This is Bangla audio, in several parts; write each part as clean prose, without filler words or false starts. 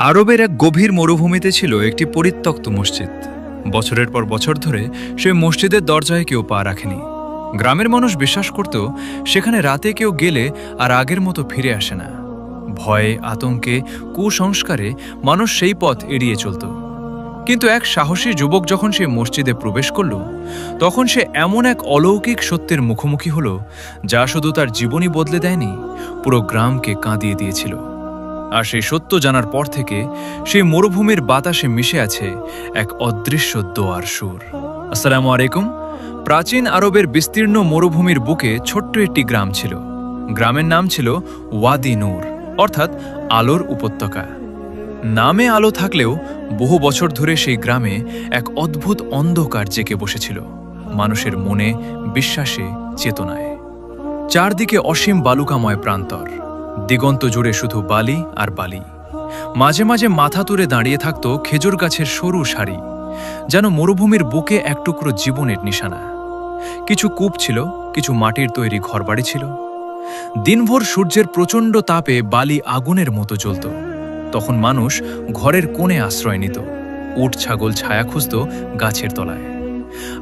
আরবের এক গভীর মরুভূমিতে ছিল একটি পরিত্যক্ত মসজিদ। বছরের পর বছর ধরে সে মসজিদের দরজায় কেউ পা রাখেনি। গ্রামের মানুষ বিশ্বাস করত সেখানে রাতে কেউ গেলে আর আগের মতো ফিরে আসে না। ভয়ে, আতঙ্কে, কুসংস্কারে মানুষ সেই পথ এড়িয়ে চলত। কিন্তু এক সাহসী যুবক যখন সে মসজিদে প্রবেশ করল, তখন সে এমন এক অলৌকিক সত্যের মুখোমুখি হল, যা শুধু তার জীবনই বদলে দেয়নি, পুরো গ্রামকে কাঁদিয়ে দিয়েছিল। আর সেই সত্য জানার পর থেকে সেই মরুভূমির বাতাসে মিশে আছে এক অদৃশ্য দোয়ার সুর। আসসালামু আলাইকুম। প্রাচীন আরবের বিস্তীর্ণ মরুভূমির বুকে ছোট্ট একটি গ্রাম ছিল। গ্রামের নাম ছিল ওয়াদি নূর, অর্থাৎ আলোর উপত্যকা। নামে আলো থাকলেও বহু বছর ধরে সেই গ্রামে এক অদ্ভুত অন্ধকার জেগে বসেছিল, মানুষের মনে, বিশ্বাসে, চেতনায়। চারদিকে অসীম বালুকাময় প্রান্তর, দিগন্ত জুড়ে শুধু বালি আর বালি। মাঝে মাঝে মাথা তুলে দাঁড়িয়ে থাকত খেজুর গাছের সরু সারি, যেন মরুভূমির বুকে এক টুকরো জীবনের নিশানা। কিছু কূপ ছিল, কিছু মাটির তৈরি ঘরবাড়ি ছিল। দিনভর সূর্যের প্রচণ্ড তাপে বালি আগুনের মতো জ্বলত। তখন মানুষ ঘরের কোণে আশ্রয় নিত, উট ছাগল ছায়া খুঁজত গাছের তলায়।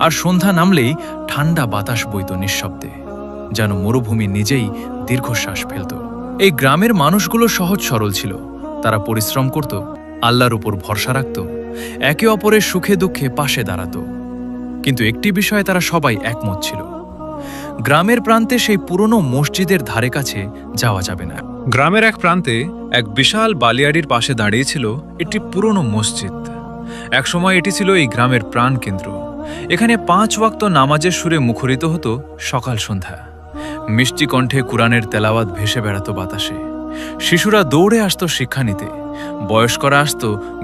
আর সন্ধ্যা নামলেই ঠান্ডা বাতাস বইত নিঃশব্দে, যেন মরুভূমি নিজেই দীর্ঘশ্বাস ফেলত। এই গ্রামের মানুষগুলো সহজ সরল ছিল। তারা পরিশ্রম করত, আল্লাহর উপর ভরসা রাখত, একে অপরের সুখে দুঃখে পাশে দাঁড়াত। কিন্তু একটি বিষয়ে তারা সবাই একমত ছিল, গ্রামের প্রান্তে সেই পুরনো মসজিদের ধারে কাছে যাওয়া যাবে না। গ্রামের এক প্রান্তে এক বিশাল বালিয়াড়ির পাশে দাঁড়িয়েছিল একটি পুরনো মসজিদ। একসময় এটি ছিল এই গ্রামের প্রাণকেন্দ্র। এখানে 5 ওয়াক্ত নামাজের সুরে মুখরিত হতো সকাল সন্ধ্যা। মিষ্টি কণ্ঠে কুরআনের তেলাওয়াত ভেসে বেড়াতো বাতাসে। শিশুরা দৌড়ে আসত শিক্ষা নিতে, বয়স্করা আসত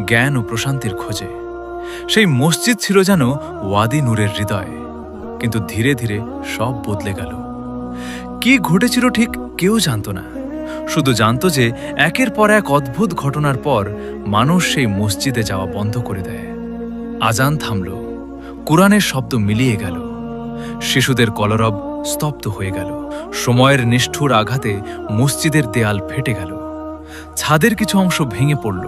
জ্ঞান ও প্রশান্তির খোঁজে। সেই মসজিদ ছিল যেন ওয়াদি নূরের হৃদয়। কিন্তু ধীরে ধীরে সব বদলে গেল। কি ঘটেছিল ঠিক কেউ জানত না, শুধু জানত যে একের পর এক অদ্ভুত ঘটনার পর মানুষ সেই মসজিদে যাওয়া বন্ধ করে দেয়। আজান থামল, কুরআনের শব্দ মিলিয়ে গেল, শিশুদের কলরব স্তব্ধ হয়ে গেল। সময়ের নিষ্ঠুর আঘাতে মসজিদের দেয়াল ফেটে গেল, ছাদের কিছু অংশ ভেঙে পড়ল,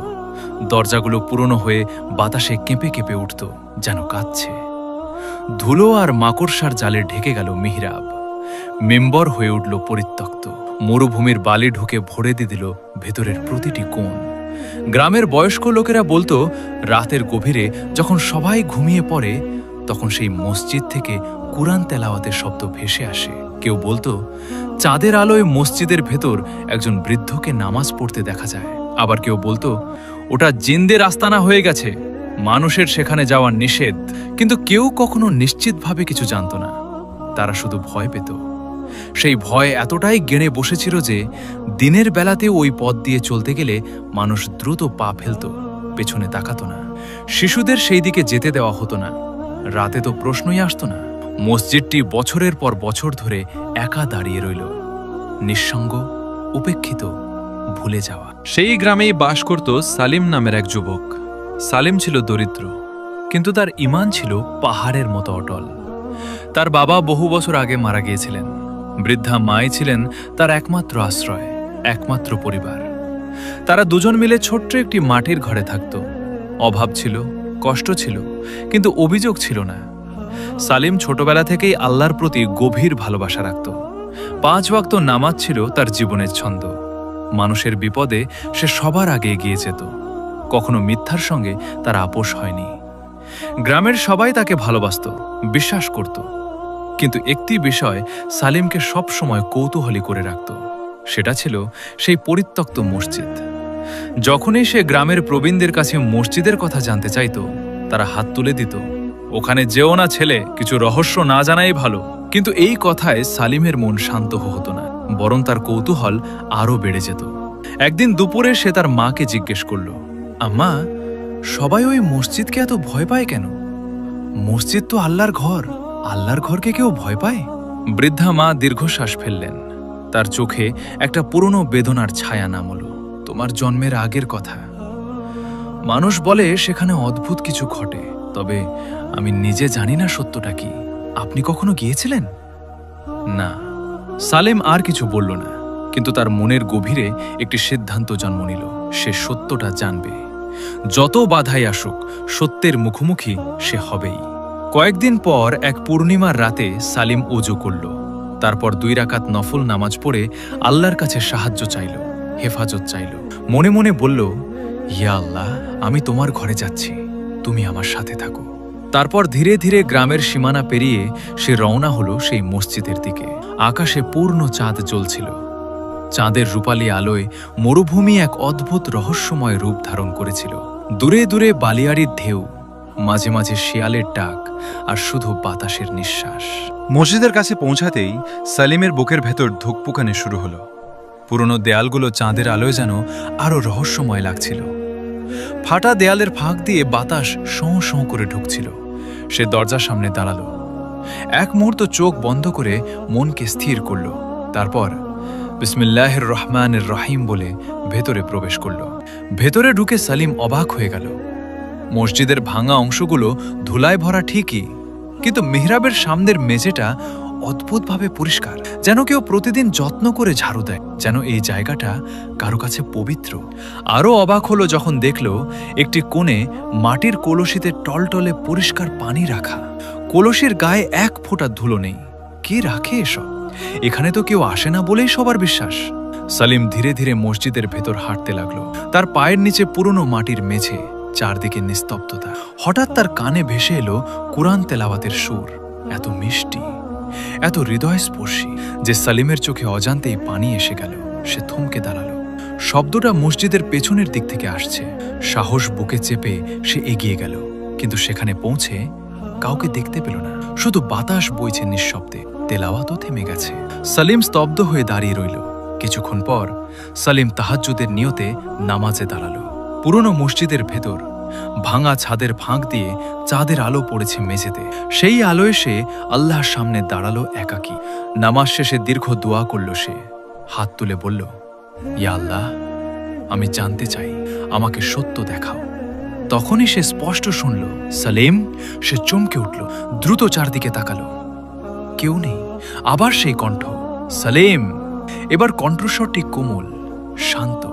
দরজাগুলো পুরনো হয়ে বাতাসে কেঁপে কেঁপে উঠত, যেন কাঁদছে। ধুলো আর মাকড়সার জালে ঢেকে গেল মিহরাব, মেম্বর হয়ে উঠল পরিত্যক্ত। মরুভূমির বালি ঢুকে ভরে দিয়ে দিল ভেতরের প্রতিটি কোণ। গ্রামের বয়স্ক লোকেরা বলতো, রাতের গভীরে যখন সবাই ঘুমিয়ে পড়ে, তখন সেই মসজিদ থেকে কুরআন তেলাওয়াতের শব্দ ভেসে আসে। কেউ বলতো, চাঁদের আলোয় মসজিদের ভেতর একজন বৃদ্ধকে নামাজ পড়তে দেখা যায়। আবার কেউ বলতো, ওটা জিনদের আস্তানা হয়ে গেছে, মানুষের সেখানে যাওয়া নিষেধ। কিন্তু কেউ কখনো নিশ্চিতভাবে কিছু জানত না, তারা শুধু ভয় পেত। সেই ভয় এতটাই গেড়ে বসেছিল যে দিনের বেলাতে ওই পথ দিয়ে চলতে গেলে মানুষ দ্রুত পা ফেলত, পেছনে তাকাত না। শিশুদের সেই দিকে যেতে দেওয়া হতো না, রাতে তো প্রশ্নই আসতো না। মসজিদটি বছরের পর বছর ধরে একা দাঁড়িয়ে রইল, নিঃসঙ্গ, উপেক্ষিত, ভুলে যাওয়া। সেই গ্রামেই বাস করত সালিম নামের এক যুবক। সালিম ছিল দরিদ্র, কিন্তু তার ঈমান ছিল পাহাড়ের মতো অটল। তার বাবা বহু বছর আগে মারা গিয়েছিলেন। বৃদ্ধা মাই ছিলেন তার একমাত্র আশ্রয়, একমাত্র পরিবার। তারা দুজন মিলে ছোট্ট একটি মাটির ঘরে থাকত। অভাব ছিল, কষ্ট ছিল, কিন্তু অভিযোগ ছিল না। সালিম ছোটবেলা থেকেই আল্লাহর প্রতি গভীর ভালোবাসা রাখত। 5 ওয়াক্ত নামাজ ছিল তার জীবনের ছন্দ। মানুষের বিপদে সে সবার আগে এগিয়ে যেত। কখনো মিথ্যার সঙ্গে তার আপোষ হয়নি। গ্রামের সবাই তাকে ভালোবাসত, বিশ্বাস করত। কিন্তু একটি বিষয় সালিমকে সব সময় কৌতূহলী করে রাখত, সেটা ছিল সেই পরিত্যক্ত মসজিদ। যখনই সে গ্রামের প্রবীণদের কাছে মসজিদের কথা জানতে চাইত, তারা হাত তুলে দিত, ওখানে যেও না ছেলে, কিছু রহস্য না জানাই ভালো। কিন্তু এই কথায় সালিমের মন শান্ত হতো না, বরং তার কৌতূহল আরও বেড়ে যেত। একদিন দুপুরে সে তার মাকে জিজ্ঞেস করল, আম্মা, সবাই ওই মসজিদকে এত ভয় পায় কেন? মসজিদ তো আল্লাহর ঘর, আল্লাহর ঘরকে কেউ ভয় পায়? বৃদ্ধা মা দীর্ঘশ্বাস ফেললেন। তার চোখে একটা পুরনো বেদনার ছায়া নামল। তোমার জন্মের আগের কথা। মানুষ বলে সেখানে অদ্ভুত কিছু ঘটে, তবে আমি নিজে জানি না সত্যটা কি। আপনি কখনো গিয়েছিলেন? না। সালেম আর কিছু বলল না, কিন্তু তার মনের গভীরে একটি সিদ্ধান্ত জন্ম নিল। সে সত্যটা জানবে। যত বাধাই আসুক, সত্যের মুখোমুখি সে হবেই। কয়েকদিন পর এক পূর্ণিমার রাতে সালিম ওযু করল। তারপর 2 রাকাত নফল নামাজ পড়ে আল্লাহর কাছে সাহায্য চাইল, হেফাজত চাইল। মনে মনে বলল, ইয়া আল্লাহ, আমি তোমার ঘরে যাচ্ছি, তুমি আমার সাথে থাকো। তারপর ধীরে ধীরে গ্রামের সীমানা পেরিয়ে সে রওনা হলো সেই মসজিদের দিকে। আকাশে পূর্ণ চাঁদ জ্বলছিল। চাঁদের রূপালী আলোয় মরুভূমি এক অদ্ভুত রহস্যময় রূপ ধারণ করেছিল। দূরে দূরে বালিয়াড়ির ঢেউ, মাঝে মাঝে শিয়ালের ডাক, আর শুধু বাতাসের নিঃশ্বাস। মসজিদের কাছে পৌঁছাতেই সালিমের বুকের ভেতর ধুকপুকানি শুরু হলো। পুরনো দেয়ালগুলো চাঁদের আলোয় যেন আরো রহস্যময় লাগছিল। ফাটা দেয়ালের ফাঁক দিয়ে বাতাস শোঁ শোঁ করে ঢুকছিল। সে দরজার সামনে দাঁড়ালো। এক মুহূর্ত চোখ বন্ধ করে মনকে স্থির করল। তারপর বিসমিল্লাহির রহমানির রহিম বলে ভেতরে প্রবেশ করল। ভেতরে ঢুকে সালিম অবাক হয়ে গেল। মসজিদের ভাঙা অংশগুলো ধুলায় ভরা ঠিকই, কিন্তু মিহরাবের সামনের মেঝেটা অদ্ভুতভাবে পরিষ্কার, যেন কেউ প্রতিদিন যত্ন করে ঝাড়ু দেয়, যেন এই জায়গাটা কারো কাছে পবিত্র। আরও অবাক হলো যখন দেখল একটি কোণে মাটির কলসিতে টলটলে পরিষ্কার পানি রাখা। কলসির গায়ে 1 ফোঁটা ধুলো নেই। কে রাখে এসব? এখানে তো কেউ আসে না বলেই সবার বিশ্বাস। সালিম ধীরে ধীরে মসজিদের ভেতর হাঁটতে লাগলো। তার পায়ের নিচে পুরনো মাটির মেঝে, চারদিকে নিস্তব্ধতা। হঠাৎ তার কানে ভেসে এলো কুরআন তেলাওয়াতের সুর, এত মিষ্টি, এত হৃদয়স্পর্শী যে সালিমের চোখে অজান্তেই পানি এসে গেল। সে থমকে দাঁড়ালো। শব্দটা মসজিদের পেছনের দিক থেকে আসছে। সাহস বুকে চেপে সে এগিয়ে গেল, কিন্তু সেখানে পৌঁছে কাউকে দেখতে পেল না। শুধু বাতাস বইছে নিঃশব্দে। তেলাওয়াতও থেমে গেছে। সালিম স্তব্ধ হয়ে দাঁড়িয়ে রইল। কিছুক্ষণ পর সালিম তাহাজ্জুদের নিয়তে নামাজে দাঁড়ালো। পুরনো মসজিদের ভেতর ভাঙা ছাদের ফাঁক দিয়ে চাঁদের আলো পড়েছে মেঝেতে। সেই আলোয় সে আল্লাহর সামনে দাঁড়ালো একাকী। নামাজ শেষে দীর্ঘ দোয়া করল সে। হাত তুলে বলল, ইয়া আল্লাহ, আমি জানতে চাই, আমাকে সত্য দেখাও। তখনই সে স্পষ্ট শুনল, সালিম। সে চমকে উঠল, দ্রুত চারদিকে তাকালো। কেউ নেই। আবার সেই কণ্ঠ, সালিম। এবার কণ্ঠস্বরটি কোমল, শান্ত,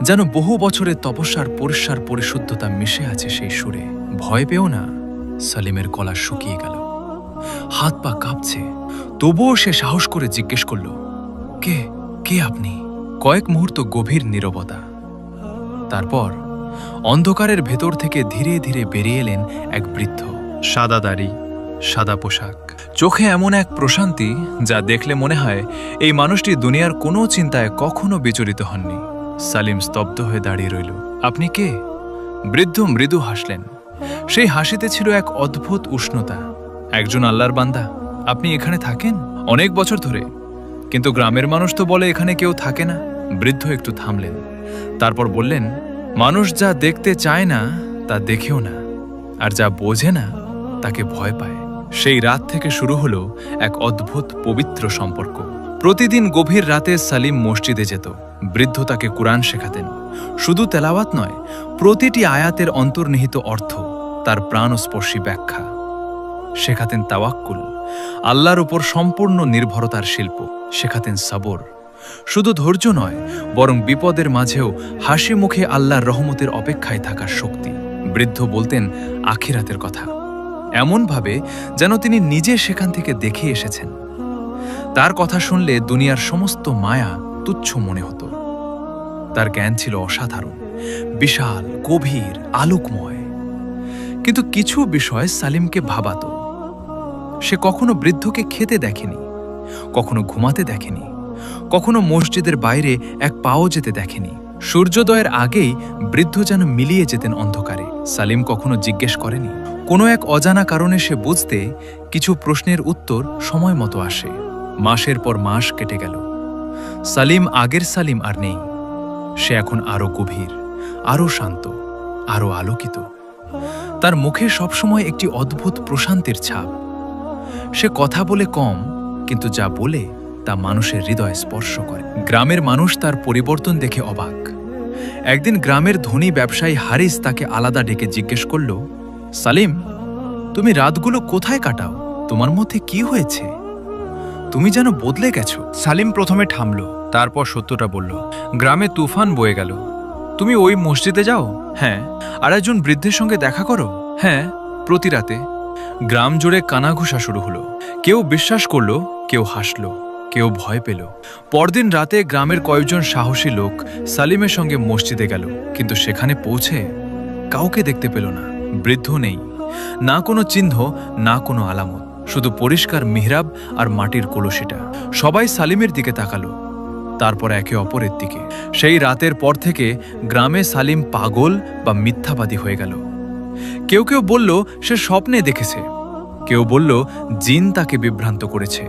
যেন বহু বছরের তপস্যার পরিষ্কার পরিশুদ্ধতা মিশে আছে সেই সুরে। ভয় পেও না। সালিমের গলা শুকিয়ে গেল, হাত পা কাঁপছে। তবুও সে সাহস করে জিজ্ঞেস করল, কে কে আপনি? কয়েক মুহূর্ত গভীর নীরবতা। তারপর অন্ধকারের ভেতর থেকে ধীরে ধীরে বেরিয়ে এলেন এক বৃদ্ধ। সাদা দাড়ি, সাদা পোশাক, চোখে এমন এক প্রশান্তি যা দেখলে মনে হয় এই মানুষটি দুনিয়ার কোনো চিন্তায় কখনো বিচলিত হননি। সালিম স্তব্ধ হয়ে দাঁড়িয়ে রইল। আপনি কে? বৃদ্ধ মৃদু হাসলেন। সেই হাসিতে ছিল এক অদ্ভুত উষ্ণতা। একজন আল্লাহর বান্দা। আপনি এখানে থাকেন? অনেক বছর ধরে। কিন্তু গ্রামের মানুষ তো বলে এখানে কেউ থাকে না। বৃদ্ধ একটু থামলেন, তারপর বললেন, মানুষ যা দেখতে চায় না তা দেখেও না, আর যা বোঝে না তাকে ভয় পায়। সেই রাত থেকে শুরু হলো এক অদ্ভুত পবিত্র সম্পর্ক। প্রতিদিন গভীর রাতে সালিম মসজিদে যেত। বৃদ্ধ তাকে কুরআন শেখাতেন। শুধু তেলাওয়াত নয়, প্রতিটি আয়াতের অন্তর্নিহিত অর্থ, তার প্রাণস্পর্শী ব্যাখ্যা। শেখাতেন তাওয়াক্কুল, আল্লাহর উপর সম্পূর্ণ নির্ভরতার শিল্প। শেখাতেন সবর, শুধু ধৈর্য নয়, বরং বিপদের মাঝেও হাসি মুখে আল্লাহর রহমতের অপেক্ষায় থাকার শক্তি। বৃদ্ধ বলতেন আখিরাতের কথা, এমনভাবে যেন তিনি নিজে সেখান থেকে দেখে এসেছেন। তার কথা শুনলে দুনিয়ার সমস্ত মায়া তুচ্ছ মনে হতো। তার জ্ঞান ছিল অসাধারণ, বিশাল, গভীর, আলোকময়। কিন্তু কিছু বিষয় সালিমকে ভাবাতো। সে কখনো বৃদ্ধকে খেতে দেখেনি, কখনো ঘুমাতে দেখেনি, কখনো মসজিদের বাইরে এক পাও যেতে দেখেনি। সূর্যোদয়ের আগেই বৃদ্ধ যেন মিলিয়ে যেতেন অন্ধকারে। সালিম কখনো জিজ্ঞেস করেনি। কোনো এক অজানা কারণে সে বুঝতে কিছু প্রশ্নের উত্তর সময় মতো আসে। মাসের পর মাস কেটে গেল। সালিম আগের সালিম আর নেই। সে এখন আরো গভীর, আরো শান্ত, আরো আলোকিত। তার মুখে সবসময় একটি অদ্ভুত প্রশান্তির ছাপ। সে কথা বলে কম, কিন্তু যা বলে তা মানুষের হৃদয় স্পর্শ করে। গ্রামের মানুষ তার পরিবর্তন দেখে অবাক। একদিন গ্রামের ধনী ব্যবসায়ী হারিস তাকে আলাদা ডেকে জিজ্ঞেস করল, সালিম, তুমি রাতগুলো কোথায় কাটাও? তোমার মধ্যে কি হয়েছে? তুমি যেন বদলে গেছো। সালিম প্রথমে থামল, তারপর সত্যটা বলল। গ্রামে তুফান বয়ে গেল। তুমি ওই মসজিদে যাও? হ্যাঁ। আর একজন বৃদ্ধের সঙ্গে দেখা করো? হ্যাঁ, প্রতি রাতে। গ্রাম জুড়ে কানাঘুষা শুরু হলো। কেউ বিশ্বাস করলো, কেউ হাসলো, কেউ ভয় পেল। পরদিন রাতে গ্রামের কয়েকজন সাহসী লোক সালিমের সঙ্গে মসজিদে গেল, কিন্তু সেখানে পৌঁছে কাউকে দেখতে পেল না। বৃদ্ধ নেই, না কোনো চিহ্ন, না কোনো আলামত, শুধু পরিষ্কার মিহরাব আর মাটির কলসিটা। সবাই সালিমের দিকে তাকালো, তারপর একে অপরের দিকে। সেই রাতের পর থেকে গ্রামে সালিম পাগল বা মিথ্যাবাদী হয়ে গেল। কেউ কেউ বলল সে স্বপ্নে দেখেছে, কেউ বলল জিন তাকে বিভ্রান্ত করেছে।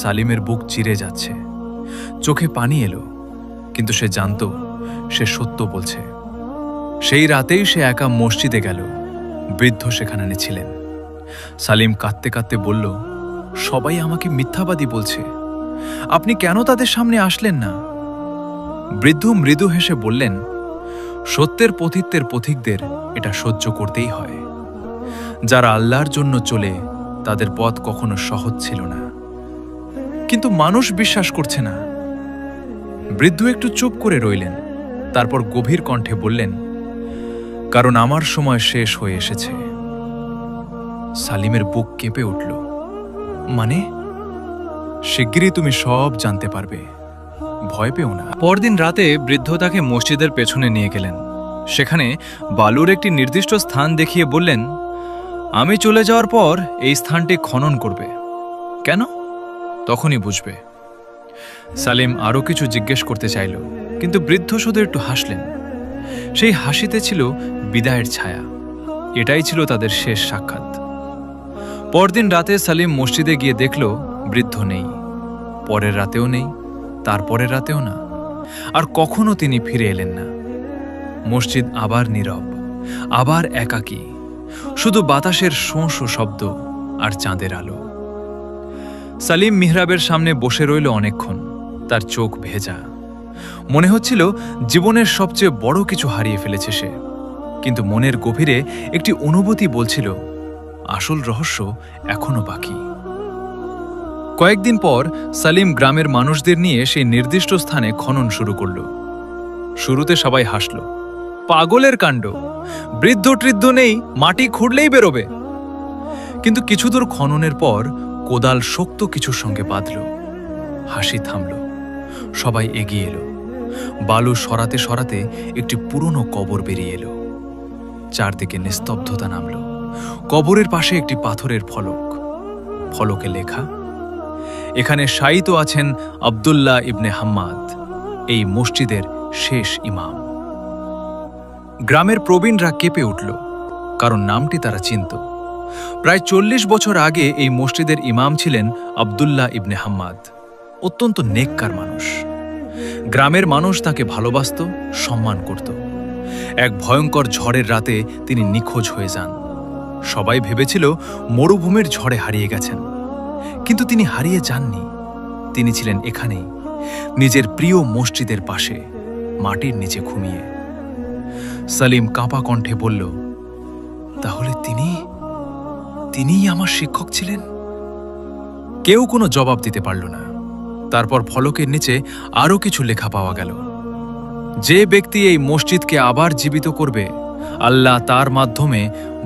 সালিমের বুক চিরে যাচ্ছে, চোখে পানি এলো, কিন্তু সে জানত সে সত্য বলছে। সেই রাতেই সে একা মসজিদে গেল। বৃদ্ধ সেখানে ছিলেন। সালিম কাঁদতে কাঁদতে বলল, সবাই আমাকে মিথ্যাবাদী বলছে, আপনি কেন তাদের সামনে আসলেন না? বৃদ্ধ মৃদু হেসে বললেন, সত্যের পথিকদের পথিকদের এটা সহ্য করতেই হয়। যারা আল্লাহর জন্য চলে তাদের পথ কখনো সহজ ছিল না, কিন্তু মানুষ বিশ্বাস করছে না। বৃদ্ধ একটু চুপ করে রইলেন, তারপর গভীর কণ্ঠে বললেন, কারণ আমার সময় শেষ হয়ে এসেছে। সালিমের বুক কেঁপে উঠল। মানে? শিগগিরই তুমি সব জানতে পারবে, ভয় পেও না। পরদিন রাতে বৃদ্ধ তাকে মসজিদের পেছনে নিয়ে গেলেন। সেখানে বালুর একটি নির্দিষ্ট স্থান দেখিয়ে বললেন, আমি চলে যাওয়ার পর এই স্থানটি খনন করবে। কেন? তখনই বুঝবে। সালিম আরও কিছু জিজ্ঞেস করতে চাইল, কিন্তু বৃদ্ধ শুধু একটু হাসলেন। সেই হাসিতে ছিল বিদায়ের ছায়া। এটাই ছিল তাদের শেষ সাক্ষাৎ। পরদিন রাতে সালিম মসজিদে গিয়ে দেখল বৃদ্ধ নেই। পরের রাতেও নেই, তারপরের রাতেও না, আর কখনো তিনি ফিরে এলেন না। মসজিদ আবার নীরব, আবার একাকী, শুধু বাতাসের শোঁ শোঁ শব্দ আর চাঁদের আলো। সালিম মিহরাবের সামনে বসে রইল অনেকক্ষণ। তার চোখ ভেজা, মনে হচ্ছিল জীবনের সবচেয়ে বড় কিছু হারিয়ে ফেলেছে সে। কিন্তু মনের গভীরে একটি অনুভূতি বলছিল, আসল রহস্য এখনো বাকি। কয়েকদিন পর সালিম গ্রামের মানুষদের নিয়ে সেই নির্দিষ্ট স্থানে খনন শুরু করল। শুরুতে সবাই হাসল, পাগলের কাণ্ড, বৃদ্ধ টৃদ্ধ নেই, মাটি খুঁড়লেই বেরোবে। কিন্তু কিছু দূর খননের পর কোদাল শক্ত কিছুর সঙ্গে বাঁধল। হাসি থামল, সবাই এগিয়ে এলো। বালু সরাতে সরাতে একটি পুরনো কবর বেরিয়ে এলো। চারদিকে নিস্তব্ধতা নামল। কবরের পাশে একটি পাথরের ফলক, ফলকে লেখা, এখানে শায়িত আছেন আব্দুল্লাহ ইবনে হাম্মাদ, এই মসজিদের শেষ ইমাম। গ্রামের প্রবীণরা কেঁপে উঠল, কারণ নামটি তারা চিনত। প্রায় 40 বছর আগে এই মসজিদের ইমাম ছিলেন আব্দুল্লাহ ইবনে হাম্মাদ। অত্যন্ত নেককার মানুষ। গ্রামের মানুষ তাকে ভালোবাসত, সম্মান করত। এক ভয়ঙ্কর ঝড়ের রাতে তিনি নিখোঁজ হয়ে যান। সবাই ভেবেছিল মরুভূমির ঝড়ে হারিয়ে গেছেন, কিন্তু তিনি হারিয়ে যাননি। তিনি ছিলেন এখানেই, নিজের প্রিয় মসজিদের পাশে, মাটির নিচে ঘুমিয়ে। সালিম কাঁপা কণ্ঠে বলল, তাহলে তিনিই আমার শিক্ষক ছিলেন? কেউ কোনো জবাব দিতে পারল না। তারপর ফলকের নিচে আরও কিছু লেখা পাওয়া গেল, যে ব্যক্তি এই মসজিদকে আবার জীবিত করবে, আল্লাহ তার মাধ্যমে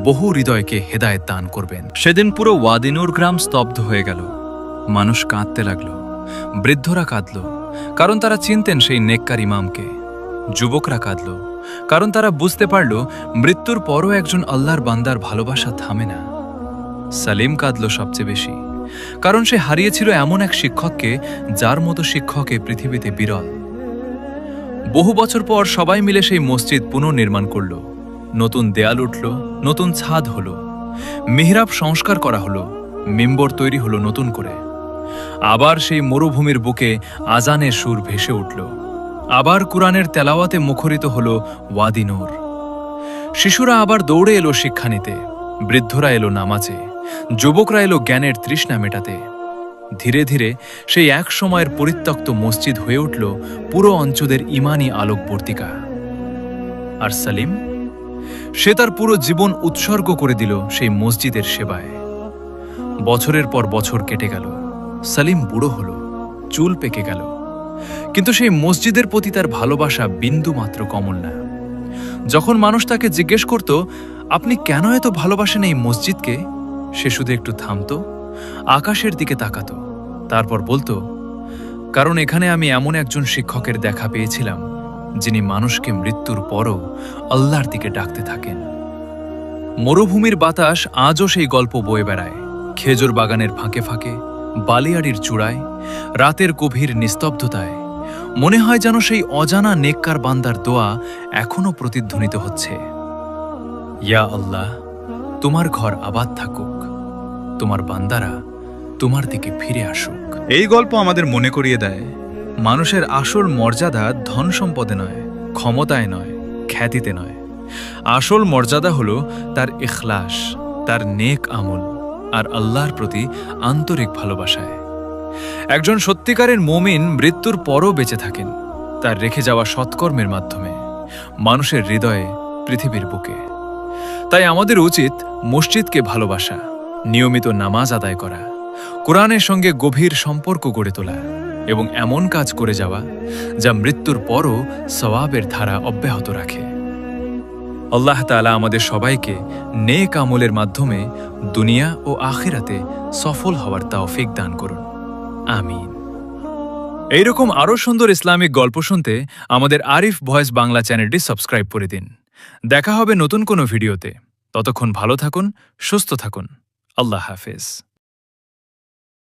বহু হৃদয়কে হেদায়েত দান করবেন। সেদিন পুরো ওয়াদিনুর গ্রাম স্তব্ধ হয়ে গেল। মানুষ কাঁদতে লাগল, বৃদ্ধরা কাঁদল, কারণ তারা চিনতেন সেই নেককার ইমামকে। যুবকরা কাঁদল, কারণ তারা বুঝতে পারল মৃত্যুর পরও একজন আল্লাহর বান্দার ভালোবাসা থামে না। সালিম কাঁদল সবচেয়ে বেশি, কারণ সে হারিয়েছিল এমন এক শিক্ষককে যার মতো শিক্ষক এ পৃথিবীতে বিরল। বহু বছর পর সবাই মিলে সেই মসজিদ পুনর্নির্মাণ করল। নতুন দেয়াল উঠল, নতুন ছাদ হলো, মিহরাব সংস্কার করা হলো, মিম্বর তৈরি হলো নতুন করে। আবার সেই মরুভূমির বুকে আজানের সুর ভেসে উঠল। আবার কুরআনের তেলাওয়াতে মুখরিত হলো ওয়াদি নূর। শিশুরা আবার দৌড়ে এলো শিক্ষা নিতে, বৃদ্ধরা এলো নামাজে, যুবকরা এলো জ্ঞানের তৃষ্ণা মেটাতে। ধীরে ধীরে সেই এক সময়ের পরিত্যক্ত মসজিদ হয়ে উঠল পুরো অঞ্চলের ইমানি আলোকবর্তিকা। আর সালিম, সে তার পুরো জীবন উৎসর্গ করে দিল সেই মসজিদের সেবায়। বছরের পর বছর কেটে গেল। সালিম বুড়ো হলো, চুল পেকে গেল, কিন্তু সেই মসজিদের প্রতি তার ভালোবাসা বিন্দু মাত্র কমল না। যখন মানুষ তাকে জিজ্ঞেস করত, আপনি কেন এত ভালোবাসেন এই মসজিদকে, সে শুধু একটু থামত, আকাশের দিকে তাকাত, তারপর বলতো, কারণ এখানে আমি এমন একজন শিক্ষকের দেখা পেয়েছিলাম যিনি মানুষকে মৃত্যুর পরও আল্লাহর দিকে ডাকতে থাকেন। মরুভূমির বাতাস আজও সেই গল্প বয়ে বেড়ায়, খেজুর বাগানের ফাঁকে ফাঁকে, বালিয়াড়ির চূড়ায়, রাতের গভীর নিস্তব্ধতায়। মনে হয় যেন সেই অজানা নেককার বান্দার দোয়া এখনও প্রতিধ্বনিত হচ্ছে, ইয়া আল্লাহ, তোমার ঘর আবাদ থাকুক, তোমার বান্দারা তোমার দিকে ফিরে আসুক। এই গল্প আমাদের মনে করিয়ে দেয়, মানুষের আসল মর্যাদা ধন সম্পদে নয়, ক্ষমতায় নয়, খ্যাতিতে নয়। আসল মর্যাদা হল তার ইখলাস, তার নেক আমল আর আল্লাহর প্রতি আন্তরিক ভালোবাসায়। একজন সত্যিকারের মুমিন মৃত্যুর পরও বেঁচে থাকেন তার রেখে যাওয়া সৎকর্মের মাধ্যমে, মানুষের হৃদয়ে, পৃথিবীর বুকে। তাই আমাদের উচিত মসজিদকে ভালোবাসা, নিয়মিত নামাজ আদায় করা, কোরআনের সঙ্গে গভীর সম্পর্ক গড়ে তোলা এবং এমন কাজ করে যাওয়া যা মৃত্যুর পরও সওয়াবের ধারা অব্যাহত রাখে। আল্লাহ তাআলা আমাদের সবাইকে নেক আমলের মাধ্যমে দুনিয়া ও আখিরাতে সফল হওয়ার তৌফিক দান করুন, আমিন। এইরকম আরও সুন্দর ইসলামিক গল্প শুনতে আমাদের আরিফ ভয়েস বাংলা চ্যানেলটি সাবস্ক্রাইব করে দিন। দেখা হবে নতুন কোনো ভিডিওতে। ততক্ষণ ভালো থাকুন, সুস্থ থাকুন। আল্লাহ হাফেজ।